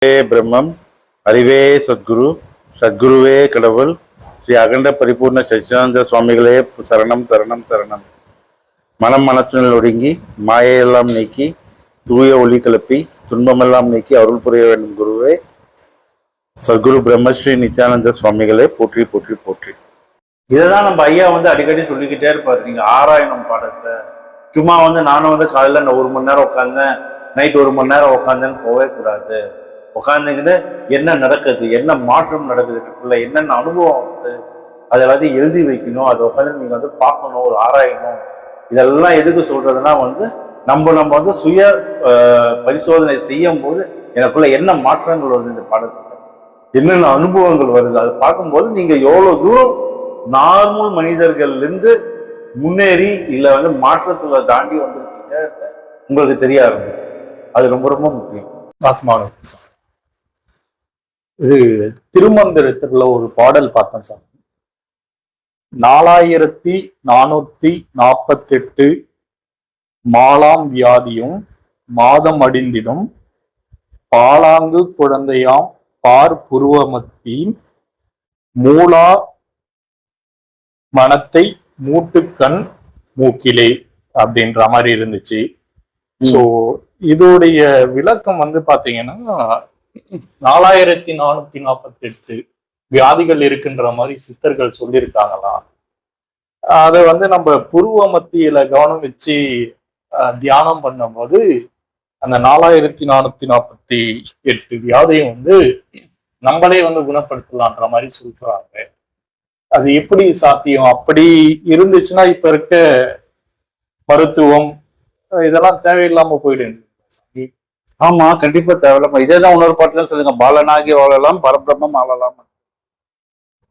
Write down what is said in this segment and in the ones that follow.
பிரம்மம், அறிவே சத்குரு, சத்குருவே கடவுள். ஸ்ரீ அகண்ட பரிபூர்ண சச்சிதானந்த சுவாமிகளே சரணம் சரணம் சரணம். மனம் மனத்தினில் ஒடுங்கி மாயையெல்லாம் நீக்கி தூய ஒளி கிளப்பி துன்பமெல்லாம் நீக்கி அருள் புரிய வேண்டும் குருவே. சத்குரு பிரம்மஸ்ரீ நித்யானந்த சுவாமிகளே போற்றி போற்றி போற்றி. இதைதான் நம்ம ஐயா அடிக்கடி சொல்லிக்கிட்டே இருப்பாரு. நீங்க ஆராயணும் பாடத்தை. சும்மா நானும் காலையில 1 மணி நேரம் உட்காந்தேன், நைட் 1 மணி நேரம் உட்காந்தேன்னு போகவே கூடாது. உட்காந்துக்கிட்டு என்ன நடக்குது, என்ன மாற்றம் நடக்குதுக்குள்ள என்னென்ன அனுபவம் அதை எல்லாத்தையும் எழுதி வைக்கணும். அதை உட்காந்து நீங்க பார்க்கணும், ஒரு ஆராயணும். இதெல்லாம் எதுக்கு சொல்றதுன்னா நம்ம சுய பரிசோதனை செய்யும் போது எனக்குள்ள என்ன மாற்றங்கள் வருது, இந்த பாடத்துல என்னென்ன அனுபவங்கள் வருது, அதை பார்க்கும்போது நீங்க எவ்வளவு தூரம் நார்மல் மனிதர்கள்ல இருந்து முன்னேறி இல்ல மாற்றத்துல தாண்டி வந்துருக்கீங்க உங்களுக்கு தெரிய ஆரம்பிக்கும். அது ரொம்ப ரொம்ப முக்கியம். ஆத்மானம் இது திருமந்திரத்துல ஒரு பாடல் பார்த்தேன் சார். 4448 மாலாம் வியாதியும் மாதம் அடிந்திடும் பாலாங்கு குழந்தையாம் பார் புருவமத்தின் மூலா மனத்தை மூட்டுக்கண் மூக்கிலே அப்படின்ற மாதிரி இருந்துச்சு. சோ இதோடைய விளக்கம் பாத்தீங்கன்னா 4448 வியாதிகள் இருக்குன்ற மாதிரி சித்தர்கள் சொல்லியிருக்காங்களாம். அதை நம்ம புருவ மத்தியில கவனம் வச்சு தியானம் பண்ணும்போது அந்த 4448 வியாதியும் நம்மளே குணப்படுத்தலான்ற மாதிரி சொல்றாங்க. அது எப்படி சாத்தியம்? அப்படி இருந்துச்சுன்னா இப்ப இருக்க மருத்துவம் இதெல்லாம் தேவையில்லாம போயிடுது. ஆமா, கண்டிப்பா தேவையில்லாம. இதேதான் இன்னொரு பாட்டுல சொல்லுங்க, பாலனாகி வாழலாம் பரபிரம்மம் ஆளலாம்.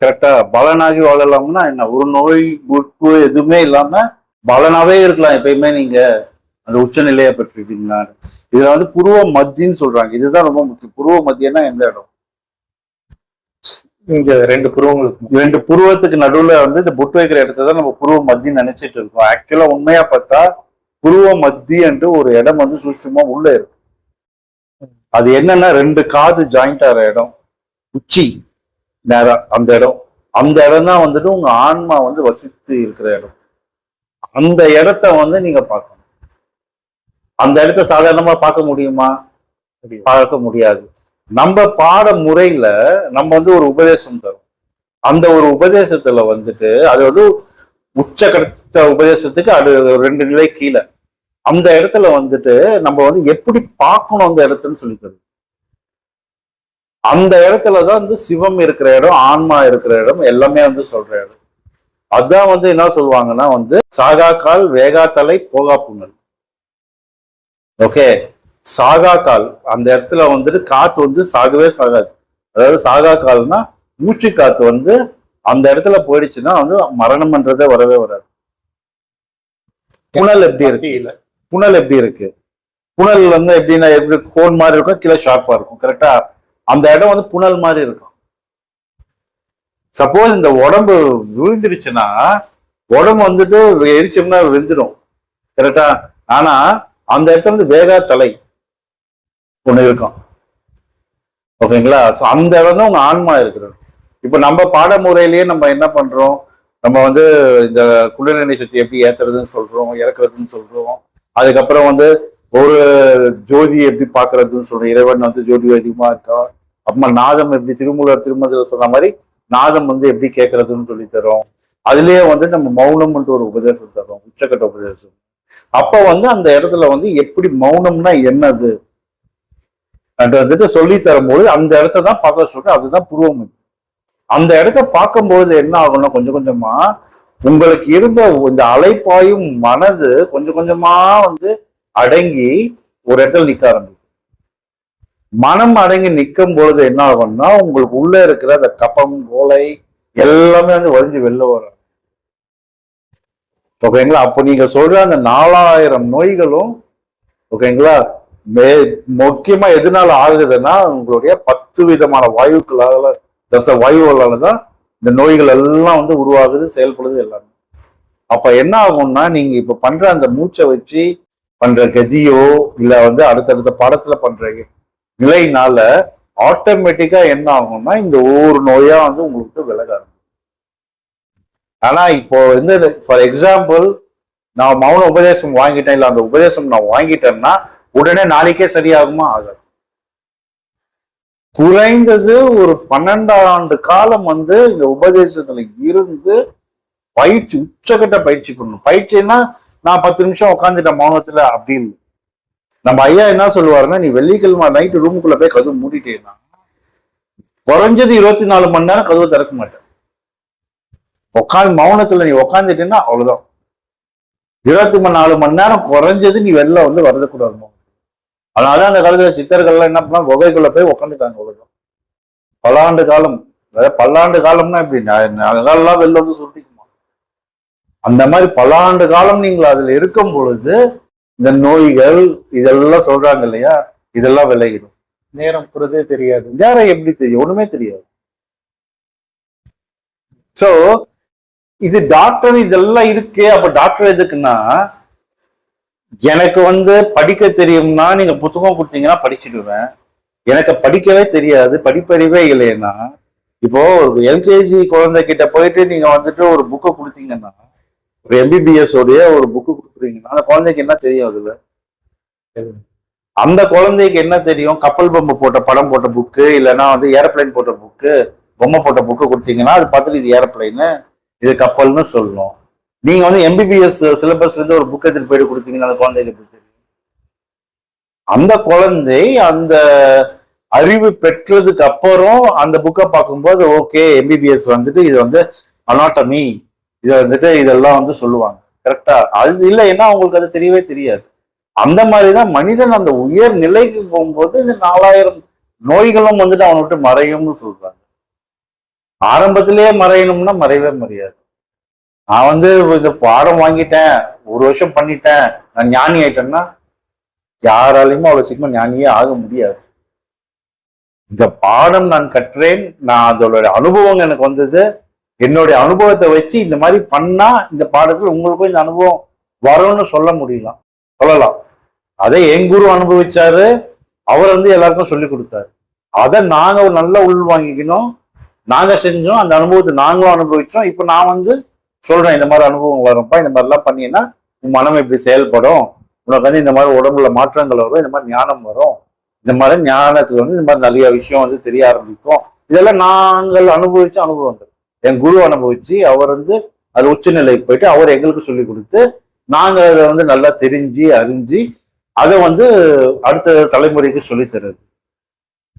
கரெக்டா? பாலனாகி வாழலாம்னா என்ன? ஒரு நோய் முற்பு எதுவுமே இல்லாம பாலனாவே இருக்கலாம் எப்பயுமே. நீங்க அந்த உச்ச நிலையை பெற்றிருக்கீங்களா? இதுல புருவ மத்தின்னு சொல்றாங்க. இதுதான் ரொம்ப முக்கியம். புருவ மத்தியன்னா எந்த இடம்? இங்க 2 புருவத்துக்கு நடுவுல இந்த பொட்டு வைக்கிற இடத்தான் நம்ம புருவ மத்தின்னு நினைச்சிட்டு இருக்கோம். ஆக்சுவலா உண்மையா பார்த்தா புருவ மத்தி என்று ஒரு இடம் சூட்சுமா உள்ள இருக்கு. அது என்னன்னா 2 காது ஜாயிண்ட் ஆகிற இடம், உச்சி நேரம். அந்த இடம் தான் உங்க ஆன்மா வசித்து இருக்கிற இடம். அந்த இடத்த நீங்க பார்க்கணும். அந்த இடத்த சாதாரணமா பார்க்க முடியுமா? பார்க்க முடியாது. நம்ம பாட முறையில நம்ம ஒரு உபதேசம் தரும். அந்த ஒரு உபதேசத்துல அது உச்ச கட்ட உபதேசத்துக்கு அது 2 நிலை கீழே. அந்த இடத்துல நம்ம எப்படி பார்க்கணும் அந்த இடத்துன்னு சொல்லி தரும். அந்த இடத்துலதான் சிவம் இருக்கிற இடம், ஆன்மா இருக்கிற இடம், எல்லாமே சொல்ற இடம். அதான் என்ன சொல்லுவாங்கன்னா சாகா கால் வேகா தலை போகா புண்ணல். ஓகே, சாகா கால் அந்த இடத்துல காத்து சாகவே சாகாது. அதாவது சாகா கால்னா மூச்சு காத்து அந்த இடத்துல போயிடுச்சுன்னா மரணம்ன்றதே வரவே வராது. புனல் எப்படி இருக்கு? புனல் எப்படி இருக்கு? புனல் எப்படின்னா எப்படி கோன் மாதிரி இருக்கும், கீழே ஷார்ப்பா இருக்கும். கரெக்டா? அந்த இடம் புனல் மாதிரி இருக்கும். சப்போஸ் இந்த உடம்பு விழுந்துருச்சுன்னா உடம்பு எரிச்சோம்னா வெந்துடும். கரெக்டா? ஆனா அந்த இடத்துல வேகா தலை ஒண்ணு இருக்கும். ஓகேங்களா? அந்த இடம் தான் உங்க ஆன்மா இருக்கிறது. இப்ப நம்ம பாடமுறையிலேயே நம்ம என்ன பண்றோம்? நம்ம இந்த குண்டலினி சக்தி எப்படி ஏத்துறதுன்னு சொல்றோம், இறக்குறதுன்னு சொல்றோம். அதுக்கப்புறம் ஒரு ஜோதி எப்படி பாக்குறதுன்னு சொல்றோம். இறைவன் ஜோதி அதிகமா இருக்கா. அப்புறமா நாதம் எப்படி திருமூலர் திருமதியில சொன்ன மாதிரி நாதம் எப்படி கேட்கறதுன்னு சொல்லி தரோம். அதுலயே நம்ம மௌனம்ன்ற ஒரு உபதேசம் தரோம், உச்சக்கட்ட உபதேசம். அப்ப அந்த இடத்துல எப்படி மௌனம்னா என்னது சொல்லி தரும்போது அந்த இடத்த தான் பார்க்க சொல்றேன். அதுதான் புருவம். அந்த இடத்த பார்க்கும்போது என்ன ஆகும்னா கொஞ்சம் கொஞ்சமா உங்களுக்கு இருந்த இந்த அலைப்பாயும் மனது கொஞ்சம் கொஞ்சமா அடங்கி ஒரு இடத்துல நிக்க ஆரம்பிக்கும். மனம் அடங்கி நிற்கும் பொழுது என்ன ஆகும்னா உங்களுக்கு உள்ள இருக்கிற அந்த கபம் கோலை எல்லாமே வலிஞ்சு வெளில வரும். ஓகேங்களா? அப்போ நீங்க சொல்ற அந்த 4000 நோய்களும் ஓகேங்களா முக்கியமா எதனால ஆகுதுன்னா உங்களுடைய 10 விதமான வாயுக்களால, தச வாயுகளாலதான் இந்த நோய்கள் எல்லாம் உருவாகுது, செயல்படுது எல்லாமே. அப்ப என்ன ஆகும்னா நீங்க இப்ப பண்ற அந்த மூச்சை வச்சு பண்ற கதியோ இல்ல அடுத்தடுத்த பாடத்துல பண்ற நிலையினால ஆட்டோமேட்டிக்கா என்ன ஆகும்னா இந்த ஒவ்வொரு நோயா வந்து உங்களுக்கு விலக ஆரம்பிக்கும். ஆனா இப்போ வந்து ஃபார் எக்ஸாம்பிள் நான் மௌன உபதேசம் வாங்கிட்டேன், இல்ல அந்த உபதேசம் நான் வாங்கிட்டேன்னா உடனே நாளைக்கே சரியாகுமா? ஆகாது. குறைந்தது ஒரு 12 ஆண்டு காலம் வந்து இந்த உபதேசத்துல இருந்து பயிற்சி, உச்சகட்ட பயிற்சி பண்ணணும். பயிற்சின்னா நான் 10 நிமிஷம் உட்காந்துட்டேன் மௌனத்துல அப்படின்னு. நம்ம ஐயா என்ன சொல்லுவாருன்னா, நீ வெள்ளிக்கிழமை நைட்டு ரூமுக்குள்ள போய் கதவு மூடிட்டேன்னா குறைஞ்சது 24 மணி நேரம் கதவு திறக்க மாட்டேன். உட்காந்து மௌனத்துல நீ உட்காந்துட்டேன்னா அவ்வளவுதான். 24 மணி நேரம் குறைஞ்சது நீ வெளில வந்து வரக்கூடாது. அதனாலதான் அந்த காலத்துல சித்தர்கள்லாம் என்ன பண்ணா குகைக்குள்ள போய் உட்காந்துட்டாங்க. அவ்வளவுதான். பல்லாண்டு காலம், அதாவது பல்லாண்டு காலம்னா எப்படி, நகல்லாம் வெளில வந்து சுருட்டிக்குமா? அந்த மாதிரி பல்லாண்டு காலம் நீங்கள் அதுல இருக்கும் பொழுது இந்த நோய்கள் இதெல்லாம் சொல்றாங்க இல்லையா, இதெல்லாம் விலகிடும். நேரம் புறதே தெரியாது. நேரம் எப்படி தெரியும்? ஒண்ணுமே தெரியாது. சோ இது டாக்டர் இதெல்லாம் இருக்கு. அப்ப டாக்டர் எதுக்குன்னா, எனக்கு வந்து படிக்க தெரியும்னா நீங்க புத்தகம் கொடுத்தீங்கன்னா படிச்சுடுவேன். எனக்கு படிக்கவே தெரியாது, படிப்பறிவே இல்லைன்னா, இப்போ ஒரு எல்கேஜி குழந்தை கிட்ட போயிட்டு நீங்க வந்துட்டு ஒரு புக்கை கொடுத்தீங்கன்னா, ஒரு எம்பிபிஎஸ் உடைய ஒரு புக்கு கொடுக்குறீங்கன்னா அந்த குழந்தைக்கு என்ன தெரியும்? அதுல அந்த குழந்தைக்கு என்ன தெரியும்? கப்பல் பொம்மை போட்ட படம் போட்ட புக்கு, இல்லைன்னா வந்து ஏரோப்ளைன் போட்ட புக்கு, பொம்மை போட்ட புக்கு கொடுத்தீங்கன்னா அது பார்த்துட்டு இது ஏரோப்ளைனு, இது கப்பல்னு சொல்லணும். நீங்க வந்து எம்பிபிஎஸ் சிலபஸ்ல இருந்து ஒரு புக் எடுத்துட்டு போயிட்டு கொடுத்தீங்கன்னா அந்த குழந்தைக்கு எப்படி தெரியும்? அந்த குழந்தை அந்த அறிவு பெற்றதுக்கு அப்புறம் அந்த புக்கை பார்க்கும்போது ஓகே எம்பிபிஎஸ் வந்துட்டு இது வந்து அனாட்டமி, இதை வந்துட்டு இதெல்லாம் வந்து சொல்லுவாங்க. கரெக்டா? அது இல்லைன்னா அவங்களுக்கு அது தெரியவே தெரியாது. அந்த மாதிரிதான் மனிதன் அந்த உயர் நிலைக்கு போகும்போது இந்த 4000 நோய்களும் வந்துட்டு அவனை விட்டு மறையும்னு சொல்றாங்க. ஆரம்பத்திலேயே மறையணும்னா மறையவே முடியாது. நான் வந்து இந்த பாடம் வாங்கிட்டேன், 1 வருஷம் பண்ணிட்டேன், நான் ஞானி ஆயிட்டேன்னா யாராலையுமே அவ்வளவு சீக்கிரம் ஞானியே ஆக முடியாது. இந்த பாடம் நான் கற்றேன், நான் அதோட அனுபவம் எனக்கு வந்தது, என்னுடைய அனுபவத்தை வச்சு இந்த மாதிரி பண்ணா இந்த பாடத்துல உங்களுக்கும் இந்த அனுபவம் வரும்னு சொல்லலாம். அதை என் குரு அனுபவிச்சாரு, அவர் வந்து எல்லாருக்கும் சொல்லி கொடுத்தாரு. அதை நாங்க ஒரு நல்ல உள் வாங்கிக்கணும், நாங்க செஞ்சோம், அந்த அனுபவத்தை நாங்களும் அனுபவிச்சோம். இப்ப நான் வந்து சொல்றேன், இந்த மாதிரி அனுபவம் வரும்ப்பா, இந்த மாதிரிலாம் பண்ணீங்கன்னா உன் மனம் இப்படி செயல்படும், உனக்கு வந்து இந்த மாதிரி உடம்புல மாற்றங்கள் வரும், இந்த மாதிரி ஞானம் வரும், இந்த மாதிரி ஞானத்துல வந்து இந்த மாதிரி நிறைய விஷயம் வந்து தெரிய ஆரம்பிக்கும். இதெல்லாம் நாங்கள் அனுபவிச்ச அனுபவங்கள். என் குரு அனுபவிச்சு அவர் வந்து அது உச்சநிலைக்கு போயிட்டு அவர் எங்களுக்கு சொல்லி கொடுத்து நாங்கள் அதை வந்து நல்லா தெரிஞ்சு அறிஞ்சு அதை வந்து அடுத்த தலைமுறைக்கு சொல்லி தர்றது.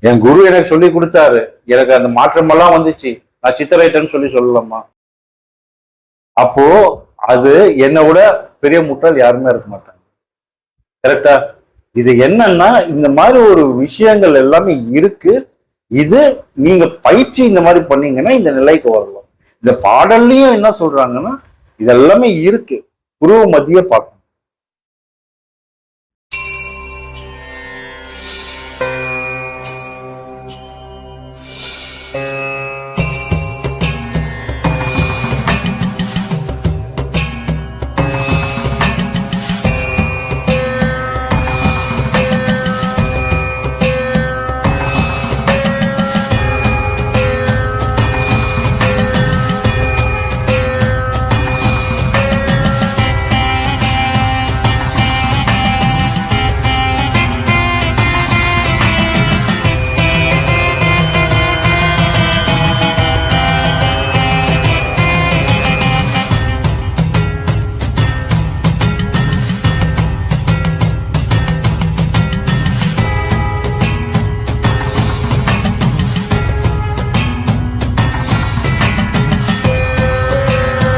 என் குரு எனக்கு சொல்லி கொடுத்தாரு, எனக்கு அந்த மாற்றமெல்லாம் வந்துச்சு, நான் சித்தரைட்டேன்னு சொல்லலாமா? அப்போ அது என்னை விட பெரிய முட்டாள் யாருமே இருக்க மாட்டாங்க. கரெக்டா? இது என்னன்னா இந்த மாதிரி ஒரு விஷயங்கள் எல்லாமே இருக்கு. இது நீங்க பயிற்சி இந்த மாதிரி பண்ணீங்கன்னா இந்த நிலைக்கு வரலாம். இந்த பாடல்லையும் என்ன சொல்றாங்கன்னா இதெல்லாமே இருக்கு, குரு மத்திய பார்க்கணும்.